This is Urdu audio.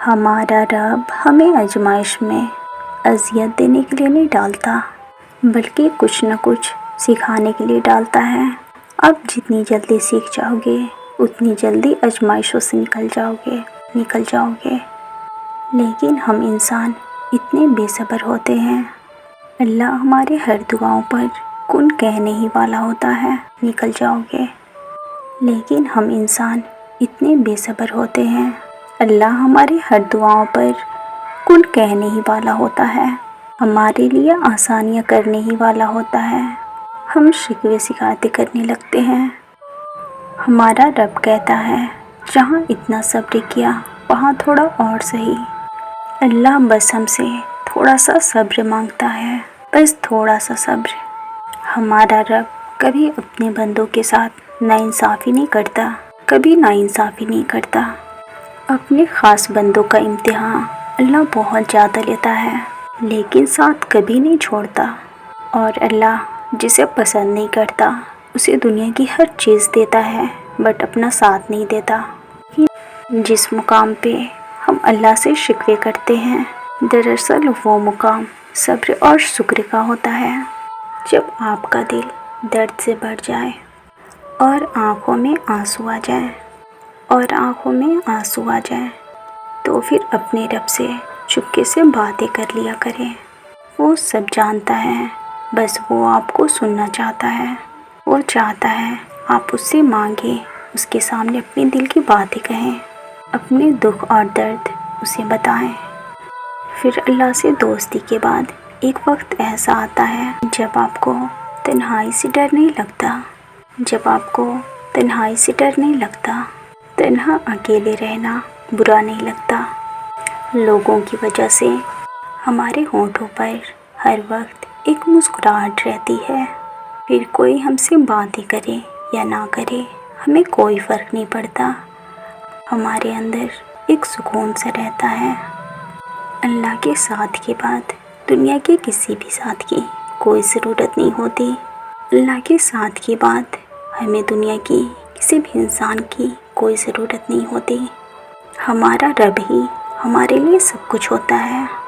ہمارا رب ہمیں آزمائش میں اذیت دینے کے لیے نہیں ڈالتا، بلکہ کچھ نہ کچھ سکھانے کے لیے ڈالتا ہے۔ اب جتنی جلدی سیکھ جاؤ گے اتنی جلدی آزمائشوں سے نکل جاؤ گے۔ لیکن ہم انسان اتنے بے صبر ہوتے ہیں۔ اللہ ہمارے ہر دعاؤں پر کن کہنے ہی والا ہوتا ہے، نکل جاؤ گے۔ لیکن ہم انسان اتنے بے صبر ہوتے ہیں۔ اللہ ہمارے ہر دعاؤں پر کن کہنے ہی والا ہوتا ہے، ہمارے لیے آسانیاں کرنے ہی والا ہوتا ہے۔ ہم شکوے شکایتیں کرنے لگتے ہیں۔ ہمارا رب کہتا ہے جہاں اتنا صبر کیا وہاں تھوڑا اور سہی۔ اللہ بس ہم سے تھوڑا سا صبر مانگتا ہے، بس تھوڑا سا صبر۔ ہمارا رب کبھی اپنے بندوں کے ساتھ ناانصافی نہیں کرتا۔ اپنے خاص بندوں کا امتحان اللہ بہت زیادہ لیتا ہے، لیکن ساتھ کبھی نہیں چھوڑتا۔ اور اللہ جسے پسند نہیں کرتا اسے دنیا کی ہر چیز دیتا ہے، بٹ اپنا ساتھ نہیں دیتا۔ جس مقام پہ ہم اللہ سے شکوے کرتے ہیں، دراصل وہ مقام صبر اور شکر کا ہوتا ہے۔ جب آپ کا دل درد سے بھر جائے اور آنکھوں میں آنسو آ جائیں تو پھر اپنے رب سے چپکے سے باتیں کر لیا کریں۔ وہ سب جانتا ہے، بس وہ آپ کو سننا چاہتا ہے۔ وہ چاہتا ہے آپ اس سے مانگیں، اس کے سامنے اپنے دل کی باتیں کہیں، اپنے دکھ اور درد اسے بتائیں۔ پھر اللہ سے دوستی کے بعد ایک وقت ایسا آتا ہے جب آپ کو تنہائی سے ڈر نہیں لگتا، تنہا اکیلے رہنا برا نہیں لگتا۔ لوگوں کی وجہ سے ہمارے ہونٹوں پر ہر وقت ایک مسکراہٹ رہتی ہے۔ پھر کوئی ہم سے باتیں کرے یا نہ کرے ہمیں کوئی فرق نہیں پڑتا، ہمارے اندر ایک سکون سا رہتا ہے۔ اللہ کے ساتھ کے بعد دنیا کے کسی بھی ساتھ کی کوئی ضرورت نہیں ہوتی۔ اللہ کے ساتھ کے بعد ہمیں دنیا کی کسی بھی انسان کی کوئی ضرورت نہیں ہوتی۔ ہمارا رب ہی ہمارے لیے سب کچھ ہوتا ہے۔